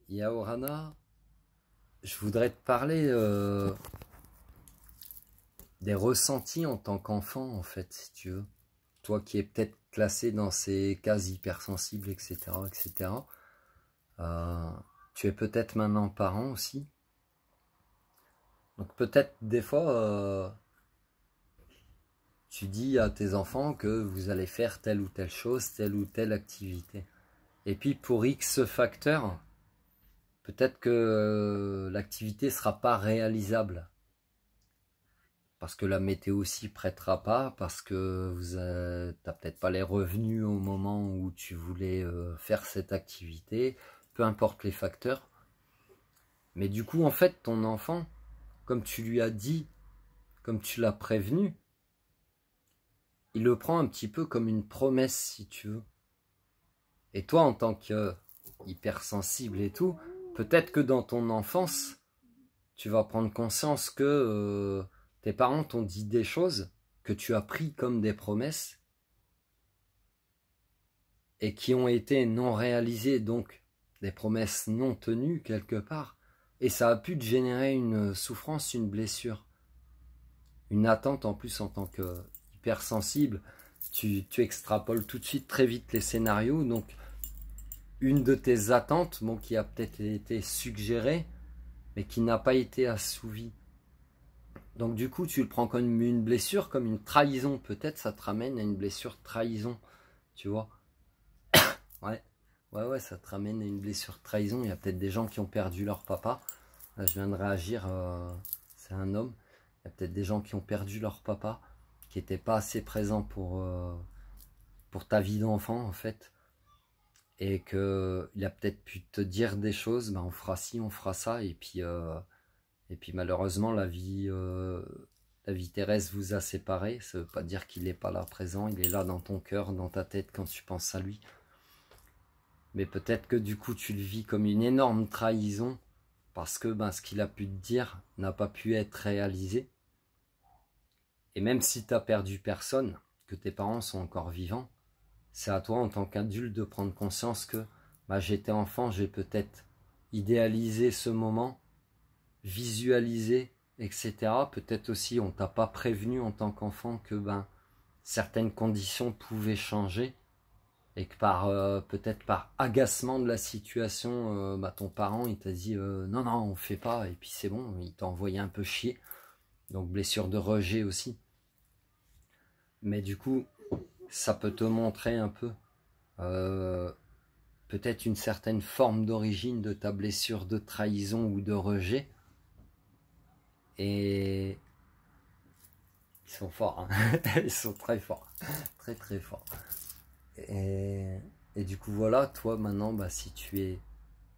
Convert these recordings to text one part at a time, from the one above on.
Yaorana, je voudrais te parler des ressentis en tant qu'enfant, en fait, si tu veux. Toi qui es peut-être classé dans ces cases hypersensibles, etc., etc. Tu es peut-être maintenant parent aussi. Donc peut-être des fois, tu dis à tes enfants que vous allez faire telle ou telle chose, telle ou telle activité. Et puis pour X facteurs, peut-être que l'activité ne sera pas réalisable. Parce que la météo s'y prêtera pas, parce que t'as peut-être pas les revenus au moment où tu voulais faire cette activité, peu importe les facteurs. Mais du coup, en fait, ton enfant, comme tu lui as dit, comme tu l'as prévenu, il le prend un petit peu comme une promesse, si tu veux. Et toi, en tant que hypersensible et tout, peut-être que dans ton enfance, tu vas prendre conscience que tes parents t'ont dit des choses que tu as pris comme des promesses et qui ont été non réalisées, donc des promesses non tenues quelque part. Et ça a pu te générer une souffrance, une blessure, une attente en plus en tant que hypersensible. Tu extrapoles tout de suite très vite les scénarios, donc une de tes attentes, bon, qui a peut-être été suggérée, mais qui n'a pas été assouvie. Donc du coup, tu le prends comme une blessure, comme une trahison. Peut-être ça te ramène à une blessure trahison, tu vois. Ouais, ouais, ça te ramène à une blessure trahison. Il y a peut-être des gens qui ont perdu leur papa. Là, je viens de réagir, c'est un homme. Il y a peut-être des gens qui ont perdu leur papa, qui n'étaient pas assez présents pour ta vie d'enfant, en fait. Et qu'il a peut-être pu te dire des choses, ben on fera ci, on fera ça, et puis malheureusement la vie terrestre vous a séparés. Ça ne veut pas dire qu'il n'est pas là présent, il est là dans ton cœur, dans ta tête quand tu penses à lui. Mais peut-être que du coup tu le vis comme une énorme trahison, parce que ben, ce qu'il a pu te dire n'a pas pu être réalisé. Et même si tu as perdu personne, que tes parents sont encore vivants, c'est à toi en tant qu'adulte de prendre conscience que bah, j'étais enfant, j'ai peut-être idéalisé ce moment, visualisé, etc. Peut-être aussi on t'a pas prévenu en tant qu'enfant que ben, certaines conditions pouvaient changer et que peut-être par agacement de la situation, bah, ton parent il t'a dit non, on fait pas, et puis c'est bon, il t'a envoyé un peu chier. Donc blessure de rejet aussi. Mais du coup, ça peut te montrer un peu peut-être une certaine forme d'origine de ta blessure de trahison ou de rejet. Et ils sont forts, hein. Ils sont très forts, très très forts. Et du coup voilà, toi maintenant, bah, si tu es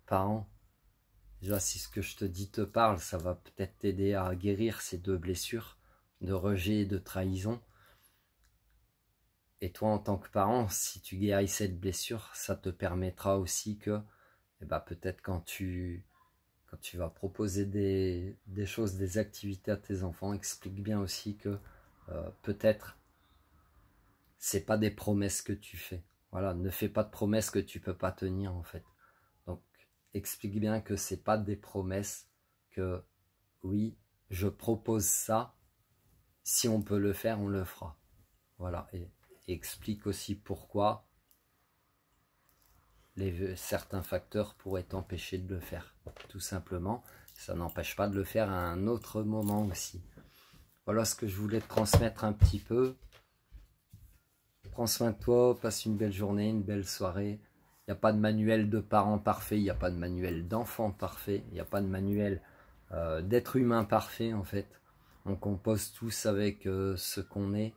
parent, déjà si ce que je te dis te parle, ça va peut-être t'aider à guérir ces deux blessures de rejet et de trahison. Et toi en tant que parent, si tu guéris cette blessure, ça te permettra aussi que bah, peut-être quand tu vas proposer des choses, des activités à tes enfants, explique bien aussi que peut-être c'est pas des promesses que tu fais. Voilà, ne fais pas de promesses que tu peux pas tenir en fait. Donc explique bien que c'est pas des promesses, que oui, je propose ça, si on peut le faire, on le fera. Voilà, et explique aussi pourquoi certains facteurs pourraient t'empêcher de le faire. Tout simplement, ça n'empêche pas de le faire à un autre moment aussi. Voilà ce que je voulais te transmettre un petit peu. Prends soin de toi, passe une belle journée, une belle soirée. Il n'y a pas de manuel de parents parfait, il n'y a pas de manuel d'enfant parfait, il n'y a pas de manuel d'être humain parfait en fait. On compose tous avec ce qu'on est,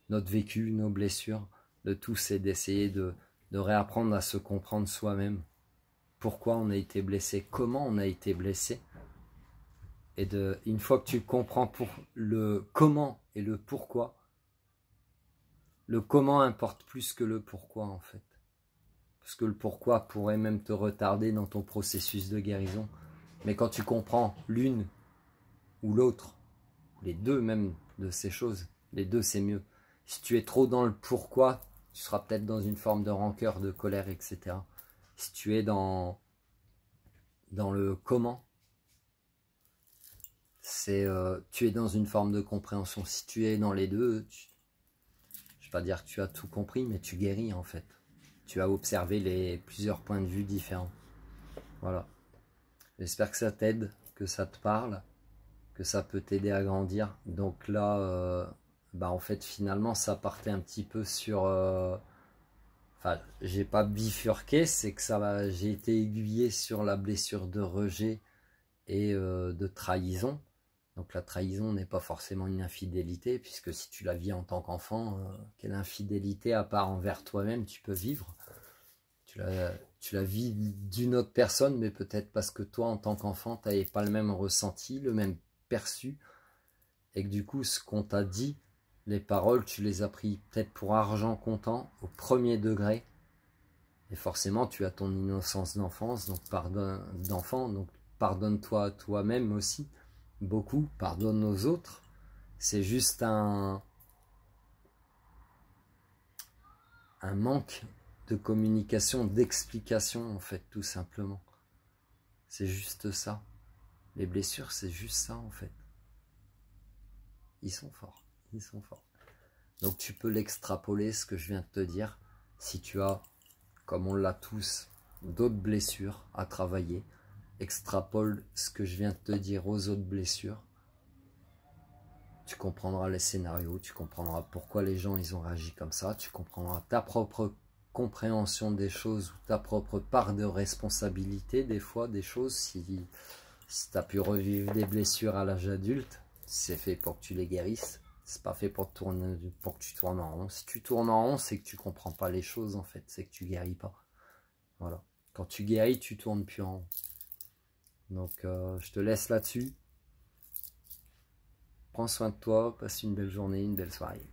notre vécu, nos blessures. Le tout c'est d'essayer de réapprendre à se comprendre soi-même. Pourquoi on a été blessé, comment on a été blessé. Et une fois que tu comprends pour le comment et le pourquoi, le comment importe plus que le pourquoi en fait. Parce que le pourquoi pourrait même te retarder dans ton processus de guérison. Mais quand tu comprends l'une ou l'autre, les deux même de ces choses, les deux c'est mieux. Si tu es trop dans le pourquoi, tu seras peut-être dans une forme de rancœur, de colère, etc. Si tu es dans dans le comment. C'est tu es dans une forme de compréhension. Si tu es dans les deux, je vais pas dire que tu as tout compris, mais tu guéris en fait. Tu as observé les plusieurs points de vue différents. Voilà. J'espère que ça t'aide, que ça te parle, que ça peut t'aider à grandir. Donc là, bah en fait finalement ça partait un petit peu sur... Enfin, j'ai pas bifurqué, c'est que j'ai été aiguillé sur la blessure de rejet et de trahison. Donc la trahison n'est pas forcément une infidélité, puisque si tu la vis en tant qu'enfant, quelle infidélité à part envers toi-même tu peux vivre? Tu la vis d'une autre personne, mais peut-être parce que toi en tant qu'enfant, tu n'avais pas le même ressenti, le même perçu, et que du coup ce qu'on t'a dit, les paroles, tu les as pris peut-être pour argent comptant, au premier degré, et forcément tu as ton innocence d'enfance, donc pardonne-toi à toi-même aussi, beaucoup, pardonne aux autres. C'est juste un manque de communication, d'explication en fait, tout simplement. C'est juste ça. Les blessures, c'est juste ça en fait. Ils sont forts, ils sont forts. Donc tu peux l'extrapoler, ce que je viens de te dire, si tu as, comme on l'a tous, d'autres blessures à travailler. Extrapole ce que je viens de te dire aux autres blessures. Tu comprendras les scénarios, tu comprendras pourquoi les gens ils ont réagi comme ça, tu comprendras ta propre compréhension des choses ou ta propre part de responsabilité des fois des choses. Si tu as pu revivre des blessures à l'âge adulte, c'est fait pour que tu les guérisses, c'est pas fait pour que tu tournes en rond. Si tu tournes en rond, c'est que tu comprends pas les choses en fait, c'est que tu guéris pas. Voilà. Quand tu guéris, tu tournes plus en rond. Donc je te laisse là-dessus. Prends soin de toi, passe une belle journée, une belle soirée.